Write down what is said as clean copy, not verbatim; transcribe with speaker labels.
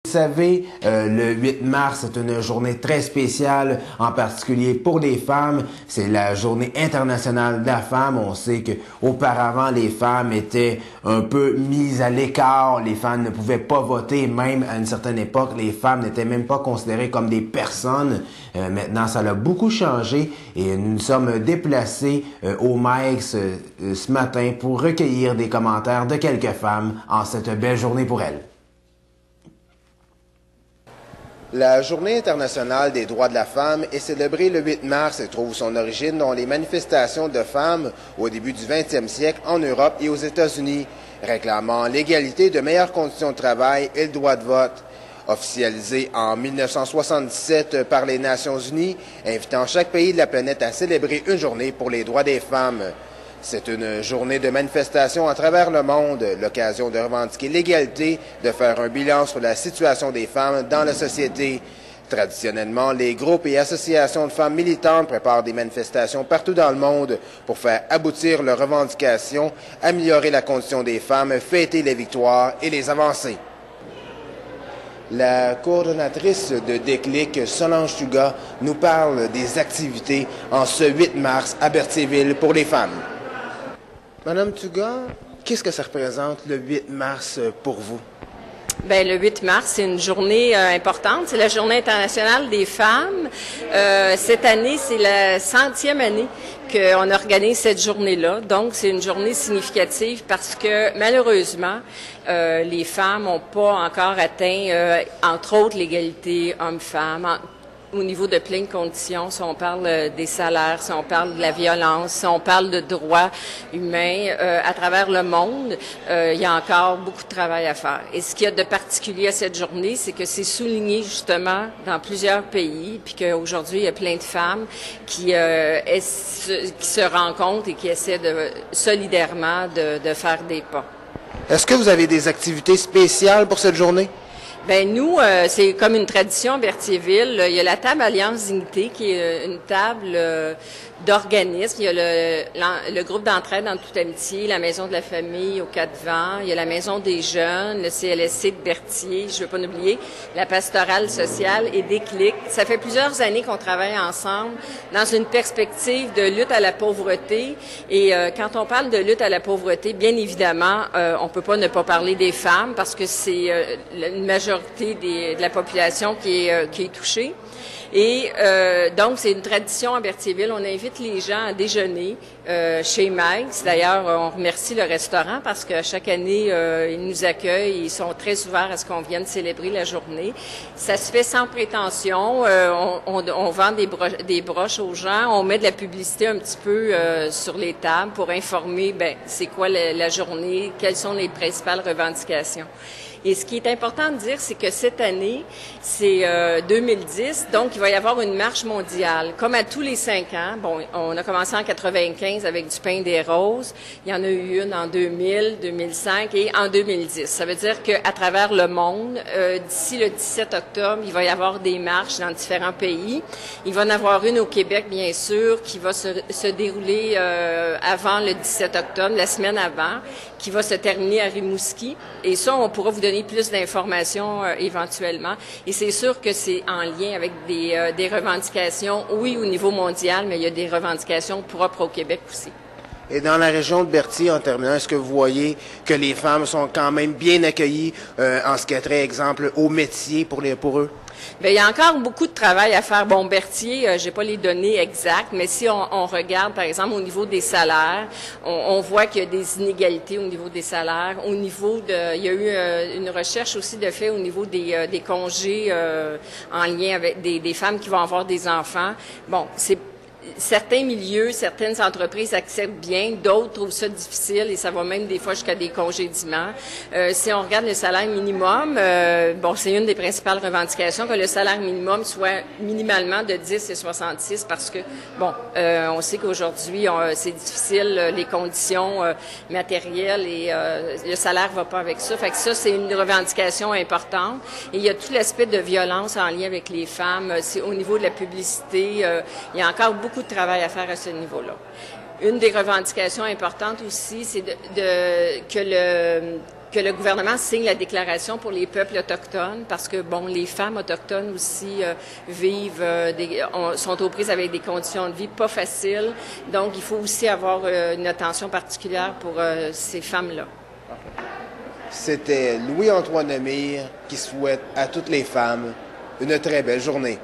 Speaker 1: Vous savez, le 8 mars, c'est une journée très spéciale, en particulier pour les femmes. C'est la journée internationale de la femme. On sait que auparavant, les femmes étaient un peu mises à l'écart. Les femmes ne pouvaient pas voter, même à une certaine époque. Les femmes n'étaient même pas considérées comme des personnes. Maintenant, ça a beaucoup changé et nous nous sommes déplacés au MAEX ce matin pour recueillir des commentaires de quelques femmes en cette belle journée pour elles.
Speaker 2: La Journée internationale des droits de la femme est célébrée le 8 mars et trouve son origine dans les manifestations de femmes au début du 20e siècle en Europe et aux États-Unis, réclamant l'égalité, de meilleures conditions de travail et le droit de vote. Officialisé en 1977 par les Nations unies, invitant chaque pays de la planète à célébrer une journée pour les droits des femmes. C'est une journée de manifestation à travers le monde, l'occasion de revendiquer l'égalité, de faire un bilan sur la situation des femmes dans la société. Traditionnellement, les groupes et associations de femmes militantes préparent des manifestations partout dans le monde pour faire aboutir leurs revendications, améliorer la condition des femmes, fêter les victoires et les avancées. La coordonnatrice de Déclic, Solange Tuga, nous parle des activités en ce 8 mars à Berthierville pour les femmes. Madame Tuga, qu'est-ce que ça représente le 8 mars pour vous?
Speaker 3: Bien, le 8 mars, c'est une journée importante. C'est la Journée internationale des femmes. Cette année, c'est la 100e année qu'on organise cette journée-là. Donc, c'est une journée significative parce que, malheureusement, les femmes n'ont pas encore atteint, entre autres, l'égalité homme-femme. Au niveau de plein de conditions, si on parle des salaires, si on parle de la violence, si on parle de droits humains, à travers le monde, il y a encore beaucoup de travail à faire. Et ce qu'il y a de particulier à cette journée, c'est que c'est souligné justement dans plusieurs pays, puis qu'aujourd'hui, il y a plein de femmes qui se rencontrent et qui essaient solidairement de faire des pas.
Speaker 2: Est-ce que vous avez des activités spéciales pour cette journée?
Speaker 3: Ben nous, c'est comme une tradition à Berthierville. Il y a la table Alliance Dignité, qui est une table d'organismes. Il y a le groupe d'entraide en toute amitié, la Maison de la famille au Quatre-Vents, il y a la Maison des jeunes, le CLSC de Berthier, je ne veux pas l'oublier, la pastorale sociale et Déclic. Ça fait plusieurs années qu'on travaille ensemble dans une perspective de lutte à la pauvreté. Et quand on parle de lutte à la pauvreté, bien évidemment, on peut pas ne pas parler des femmes parce que c'est une majorité de la population qui est touchée. Et donc, c'est une tradition à Berthierville. On invite les gens à déjeuner chez Mike's. D'ailleurs, on remercie le restaurant parce qu'à chaque année, ils nous accueillent. Ils sont très ouverts à ce qu'on vienne célébrer la journée. Ça se fait sans prétention. On vend des broches aux gens. On met de la publicité un petit peu sur les tables pour informer, c'est quoi la journée, quelles sont les principales revendications. Et ce qui est important de dire, c'est que cette année, c'est 2010, donc il va y avoir une marche mondiale. Comme à tous les 5 ans, bon, on a commencé en 95 avec du pain des roses, il y en a eu une en 2000, 2005 et en 2010. Ça veut dire qu'à travers le monde, d'ici le 17 octobre, il va y avoir des marches dans différents pays. Il va y en avoir une au Québec, bien sûr, qui va se dérouler avant le 17 octobre, la semaine avant, qui va se terminer à Rimouski. Et ça, on pourra vous donner plus d'informations éventuellement. Et c'est sûr que c'est en lien avec des revendications, oui, au niveau mondial, mais il y a des revendications propres au Québec aussi.
Speaker 2: Et dans la région de Berthier, en terminant, est-ce que vous voyez que les femmes sont quand même bien accueillies en ce qui a trait, exemple, au métier pour eux?
Speaker 3: Bien, il y a encore beaucoup de travail à faire. Bon, Berthier, j'ai pas les données exactes, mais si on regarde, par exemple, au niveau des salaires, on voit qu'il y a des inégalités au niveau des salaires. Au niveau il y a eu une recherche aussi de fait au niveau des congés en lien avec des femmes qui vont avoir des enfants. Bon, certains milieux, certaines entreprises acceptent bien, d'autres trouvent ça difficile et ça va même des fois jusqu'à des congédiements. Si on regarde le salaire minimum, c'est une des principales revendications que le salaire minimum soit minimalement de 10 et 66 parce que, on sait qu'aujourd'hui, c'est difficile, les conditions matérielles et le salaire va pas avec ça. Fait que ça, c'est une revendication importante. Et il y a tout l'aspect de violence en lien avec les femmes. C'est au niveau de la publicité, il y a encore beaucoup de travail à faire à ce niveau-là. Une des revendications importantes aussi, c'est que que le gouvernement signe la déclaration pour les peuples autochtones, parce que, bon, les femmes autochtones aussi vivent, sont aux prises avec des conditions de vie pas faciles. Donc, il faut aussi avoir une attention particulière pour ces femmes-là.
Speaker 2: C'était Louis-Antoine Lemire qui souhaite à toutes les femmes une très belle journée.